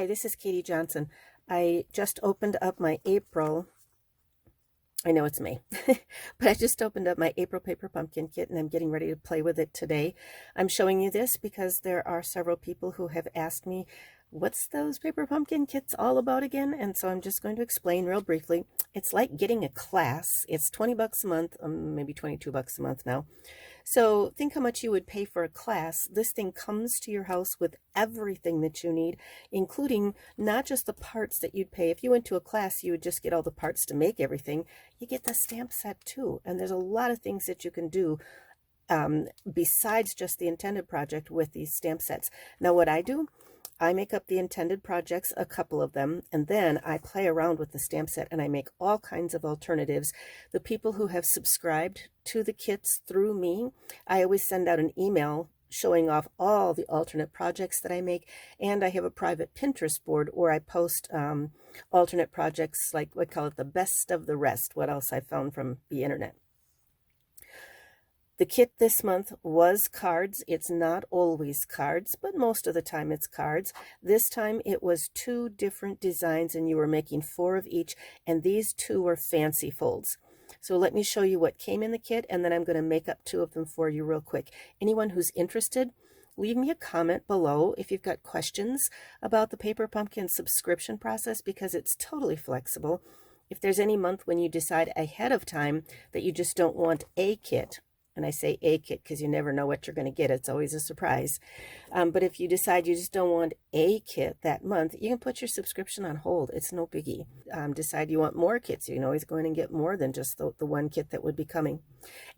Hi, this is Katie Johnson. I just opened up my April, I know it's May, but I just opened up my April Paper Pumpkin kit and I'm getting ready to play with it today. I'm showing you this because there are several people who have asked me, what's those paper pumpkin kits all about again? And so I'm just going to explain real briefly. It's like getting a class. It's 20 bucks a month, maybe 22 bucks a month now. So think how much you would pay for a class. This thing comes to your house with everything that you need, including not just the parts that you'd pay. If you went to a class, you would just get all the parts to make everything. You get the stamp set too. And there's a lot of things that you can do besides just the intended project with these stamp sets. Now what I do, I make up the intended projects, a couple of them, and then I play around with the stamp set and I make all kinds of alternatives. The people who have subscribed to the kits through me, I always send out an email showing off all the alternate projects that I make, and I have a private Pinterest board where I post alternate projects, like I call it the best of the rest, what else I found from the internet. The kit this month was cards. It's not always cards, but most of the time it's cards. This time it was 2 different designs and you were making 4 of each, and these 2 were fancy folds. So let me show you what came in the kit, and then I'm going to make up 2 of them for you real quick. Anyone who's interested, leave me a comment below if you've got questions about the Paper Pumpkin subscription process, because it's totally flexible. If there's any month when you decide ahead of time that you just don't want a kit, and I say a kit because you never know what you're going to get. It's always a surprise. But if you decide you just don't want a kit that month, you can put your subscription on hold. It's no biggie. Decide you want more kits. You can always go in and get more than just the one kit that would be coming.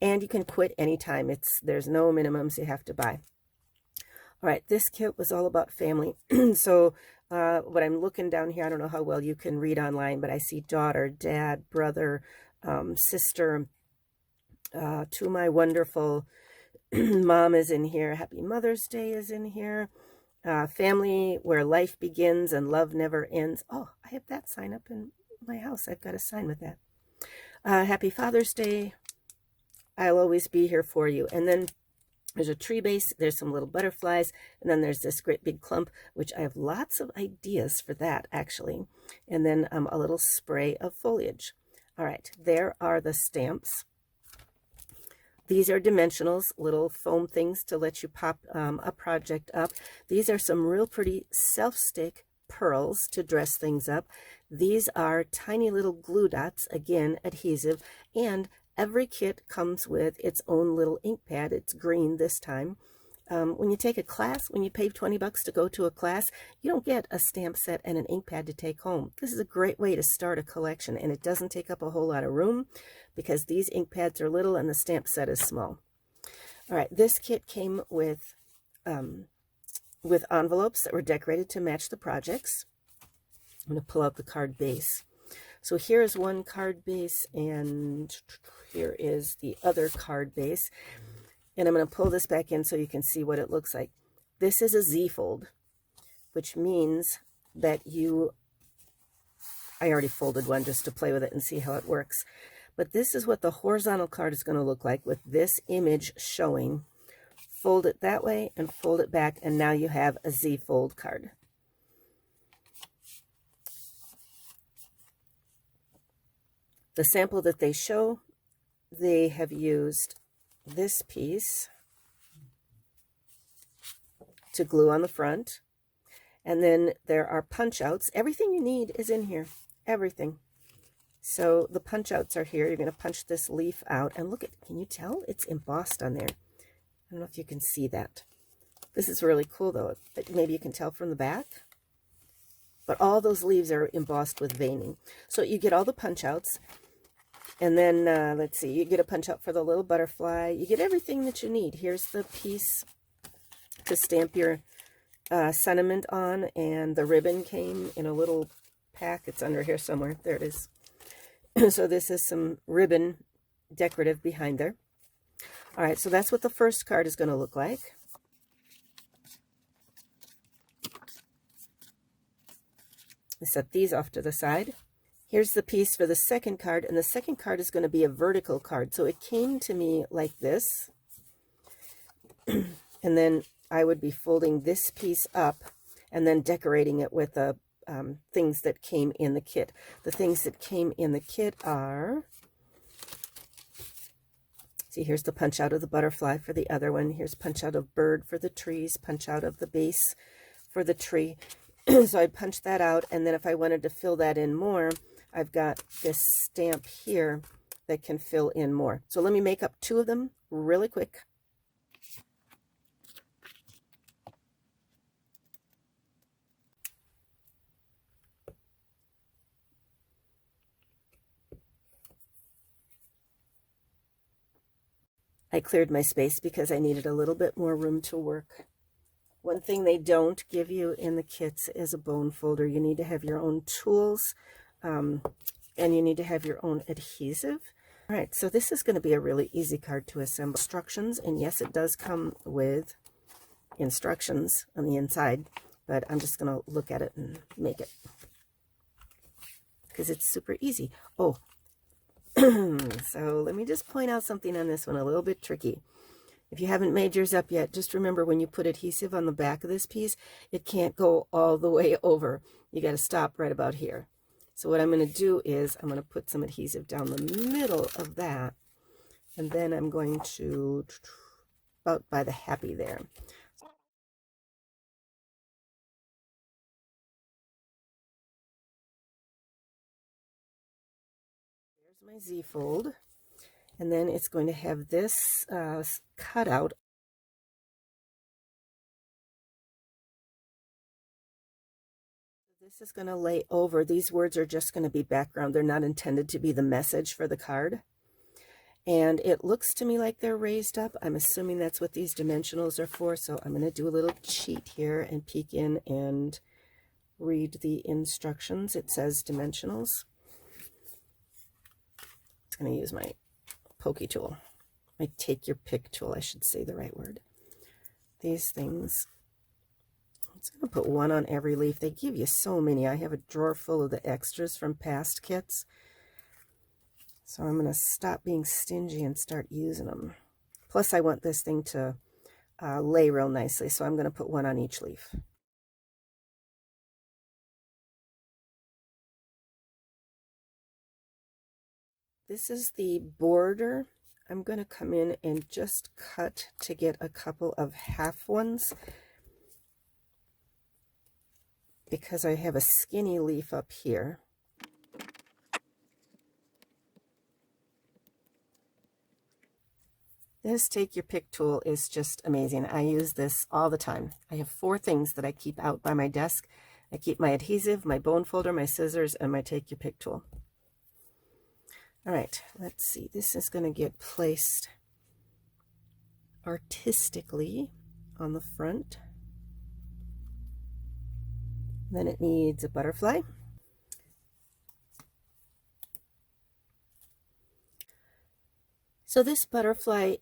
And you can quit anytime. There's no minimums you have to buy. All right, this kit was all about family. So what I'm looking down here, I don't know how well you can read online, but I see daughter, dad, brother, sister, 2 my wonderful mom is in here. Happy Mother's Day is in here. Family where life begins and love never ends. Oh, I have that sign up in my house. I've got a sign with that. Happy Father's Day. I'll always be here for you. And then there's a tree base. There's some little butterflies. And then there's this great big clump, which I have lots of ideas for that, actually. And then a little spray of foliage. All right, there are the stamps. These are dimensionals, little foam things to let you pop a project up. These are some real pretty self-stick pearls to dress things up. These are tiny little glue dots, again, adhesive, and every kit comes with its own little ink pad. It's green this time. When you take a class, when you pay 20 bucks to go to a class, you don't get a stamp set and an ink pad to take home. This is a great way to start a collection, and it doesn't take up a whole lot of room because these ink pads are little and the stamp set is small. All right, this kit came with envelopes that were decorated to match the projects. I'm going to pull out the card base. So here is one card base, and here is the other card base. And I'm going to pull this back in so you can see what it looks like. This is a Z-fold, which means that I already folded one just to play with it and see how it works. But this is what the horizontal card is going to look like with this image showing. Fold it that way and fold it back, and now you have a Z-fold card. The sample that they show, they have used this piece to glue on the front, and then there are punch outs. Everything you need is in here, everything. So the punch outs are here. You're going to punch this leaf out, and look at, can you tell it's embossed on there? I don't know if you can see that. This is really cool though. Maybe you can tell from the back, but all those leaves are embossed with veining. So you get all the punch outs. And then, let's see, you get a punch out for the little butterfly. You get everything that you need. Here's the piece to stamp your sentiment on, and the ribbon came in a little pack. It's under here somewhere. There it is. So this is some ribbon decorative behind there. All right, so that's what the first card is going to look like. I set these off to the side. Here's the piece for the second card, and the second card is going to be a vertical card. So it came to me like this, and then I would be folding this piece up and then decorating it with the things that came in the kit. The things that came in the kit are, see, here's the punch out of the butterfly for the other one. Here's punch out of bird for the trees, punch out of the base for the tree. So I punched that out, and then if I wanted to fill that in more, I've got this stamp here that can fill in more. So let me make up 2 of them really quick. I cleared my space because I needed a little bit more room to work. One thing they don't give you in the kits is a bone folder. You need to have your own tools, and you need to have your own adhesive. All right, so this is going to be a really easy card to assemble. Instructions, and yes, it does come with instructions on the inside, but I'm just going to look at it and make it because it's super easy. Oh, so let me just point out something on this one, a little bit tricky. If you haven't made yours up yet, just remember when you put adhesive on the back of this piece, it can't go all the way over. You got to stop right about here. So what I'm going to do is I'm going to put some adhesive down the middle of that, and then I'm going to about by the happy there. There's my Z-fold, and then it's going to have this cutout. This is going to lay over. These words are just going to be background. They're not intended to be the message for the card. And it looks to me like they're raised up. I'm assuming that's what these dimensionals are for. So I'm going to do a little cheat here and peek in and read the instructions. It says dimensionals. I'm going to use my pokey tool. My take your pick tool, I should say the right word. These things, I'm just going to put 1 on every leaf. They give you so many. I have a drawer full of the extras from past kits. So I'm going to stop being stingy and start using them. Plus, I want this thing to lay real nicely, so I'm going to put 1 on each leaf. This is the border. I'm going to come in and just cut to get a couple of half ones because I have a skinny leaf up here. This take your pick tool is just amazing. I use this all the time. I have 4 things that I keep out by my desk. I keep my adhesive, my bone folder, my scissors, and my take your pick tool. All right, let's see. This is going to get placed artistically on the front. Then it needs a butterfly. So this butterfly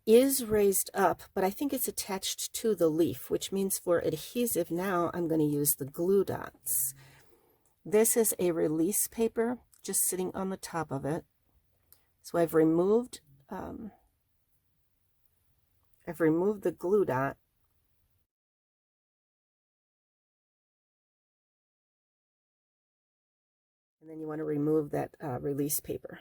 is raised up, but I think it's attached to the leaf, which means for adhesive now I'm going to use the glue dots. This is a release paper just sitting on the top of it. So I've removed the glue dot. And then you want to remove that release paper.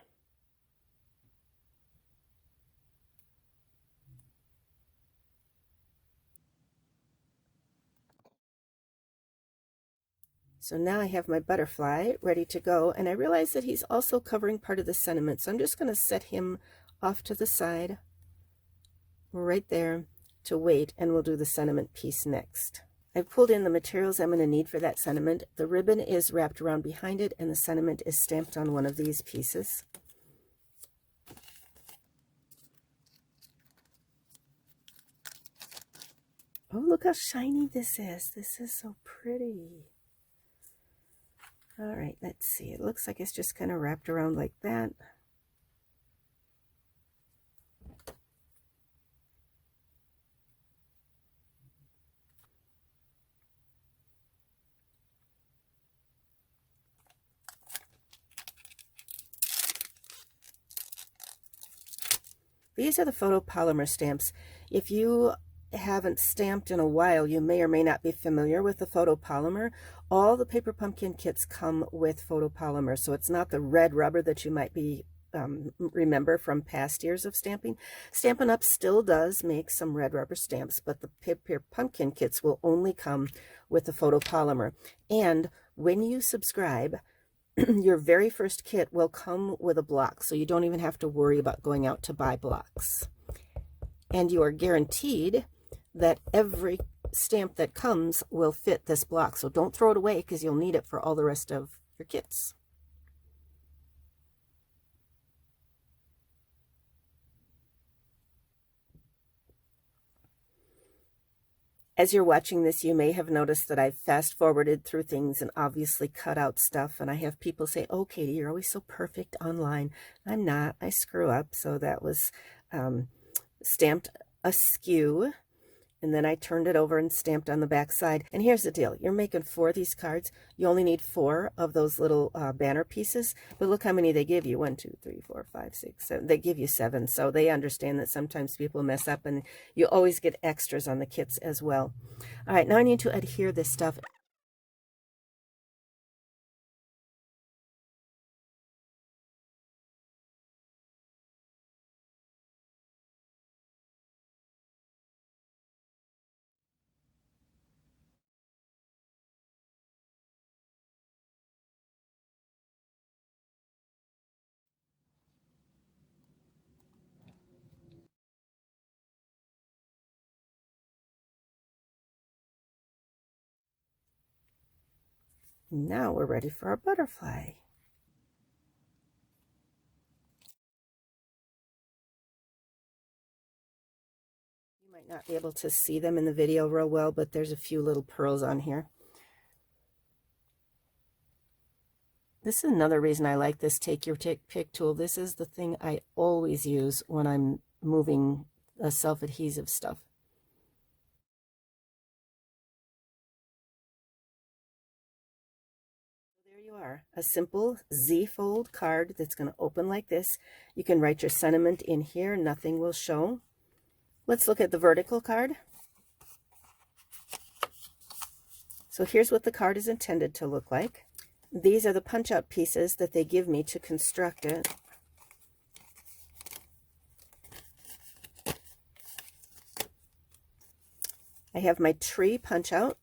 So now I have my butterfly ready to go, and I realize that he's also covering part of the sentiment. So I'm just going to set him off to the side right there to wait, and we'll do the sentiment piece next. I've pulled in the materials I'm going to need for that sentiment. The ribbon is wrapped around behind it, and the sentiment is stamped on one of these pieces. Oh, look how shiny this is. This is so pretty. All right, let's see. It looks like it's just kind of wrapped around like that. These are the Photopolymer stamps. If you haven't stamped in a while, you may or may not be familiar with the photopolymer. All the Paper Pumpkin kits come with photopolymer, so it's not the red rubber that you might be remember from past years of stamping. Stampin' Up! Still does make some red rubber stamps, but the Paper Pumpkin kits will only come with the photopolymer. And when you subscribe, your very first kit will come with a block, so you don't even have to worry about going out to buy blocks. And you are guaranteed that every stamp that comes will fit this block, so don't throw it away because you'll need it for all the rest of your kits. As you're watching this, you may have noticed that I've fast forwarded through things and obviously cut out stuff. And I have people say, "Oh, Katie, you're always so perfect online." I'm not. I screw up. So that was stamped askew. And then I turned it over and stamped on the back side. And here's the deal. You're making 4 of these cards. You only need 4 of those little banner pieces. But look how many they give you. 1, 2, 3, 4, 5, 6, 7. They give you 7. So they understand that sometimes people mess up. And you always get extras on the kits as well. All right, now I need to adhere this stuff. Now we're ready for our butterfly. You might not be able to see them in the video real well, but there's a few little pearls on here. This is another reason I like this Take Your Pick tool. This is the thing I always use when I'm moving self-adhesive stuff. There you are, a simple Z-fold card that's going to open like this. You can write your sentiment in here. Nothing will show. Let's look at the vertical card. So here's what the card is intended to look like. These are the punch-out pieces that they give me to construct it. I have my tree punch-out.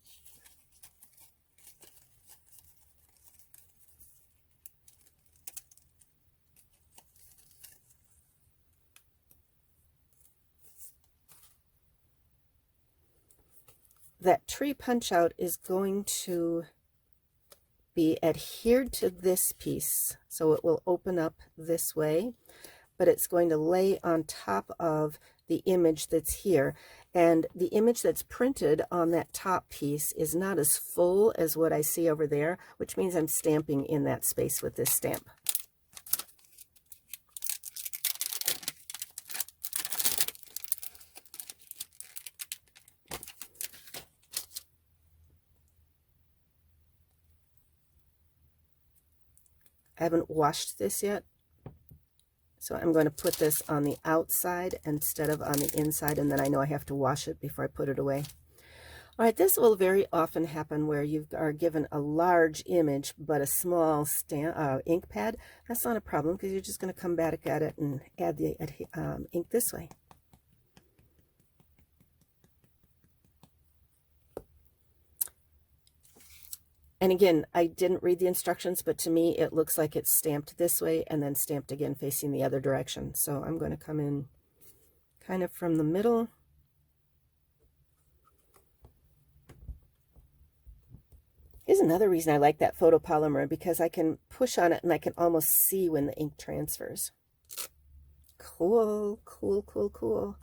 That tree punch-out is going to be adhered to this piece, so it will open up this way, but it's going to lay on top of the image that's here. And the image that's printed on that top piece is not as full as what I see over there, which means I'm stamping in that space with this stamp. I haven't washed this yet, so I'm going to put this on the outside instead of on the inside, and then I know I have to wash it before I put it away. All right, this will very often happen where you are given a large image but a small ink pad. That's not a problem because you're just going to come back at it and add the ink this way. And again, I didn't read the instructions, but to me it looks like it's stamped this way and then stamped again facing the other direction. So I'm going to come in kind of from the middle. Here's another reason I like that photopolymer, because I can push on it and I can almost see when the ink transfers. Cool, cool, cool, cool.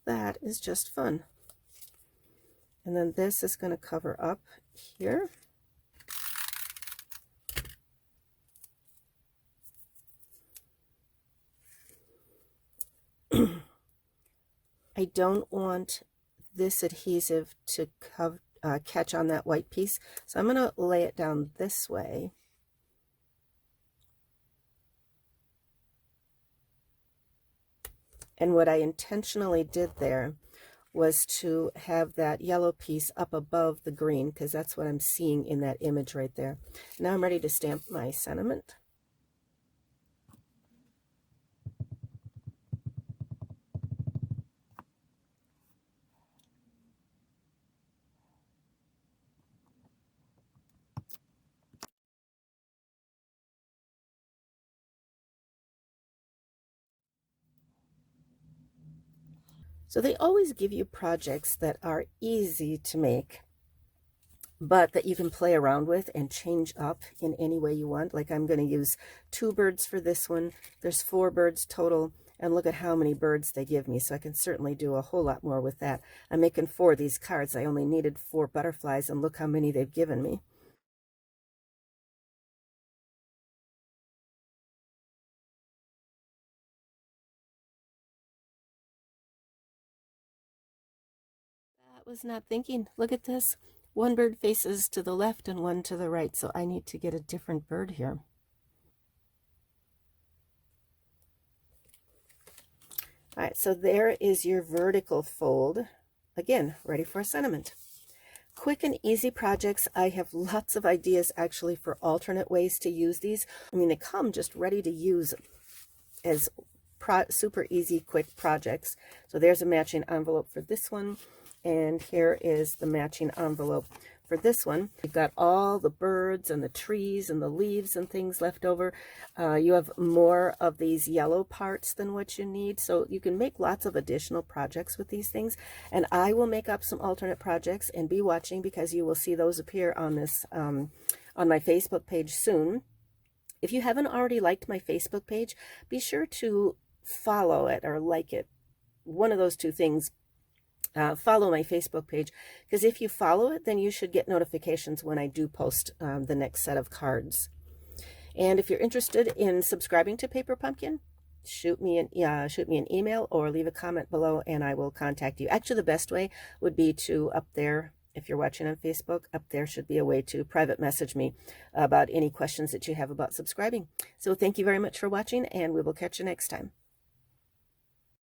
That is just fun. And then this is going to cover up here. I don't want this adhesive to catch on that white piece, so I'm going to lay it down this way. And what I intentionally did there was to have that yellow piece up above the green, because that's what I'm seeing in that image right there. Now I'm ready to stamp my sentiment. So they always give you projects that are easy to make, but that you can play around with and change up in any way you want. Like I'm going to use 2 birds for this one. There's 4 birds total, and look at how many birds they give me, so I can certainly do a whole lot more with that. I'm making 4 of these cards. I only needed 4 butterflies, and look how many they've given me. That was not thinking. Look at this. 1 bird faces to the left and 1 to the right, so I need to get a different bird here. All right, so there is your vertical fold. Again, ready for a sentiment. Quick and easy projects. I have lots of ideas actually for alternate ways to use these. I mean, they come just ready to use as super easy, quick projects. So there's a matching envelope for this one. And here is the matching envelope for this one. You've got all the birds and the trees and the leaves and things left over. You have more of these yellow parts than what you need, so you can make lots of additional projects with these things. And I will make up some alternate projects, and be watching, because you will see those appear on this on my Facebook page soon. If you haven't already liked my Facebook page, be sure to follow it or like it. One of those two things. Follow my Facebook page, because if you follow it, then you should get notifications when I do post the next set of cards. And if you're interested in subscribing to Paper Pumpkin, shoot me an email or leave a comment below, and I will contact you. Actually, the best way would be to, up there, if you're watching on Facebook, up there should be a way to private message me about any questions that you have about subscribing. So thank you very much for watching, and we will catch you next time.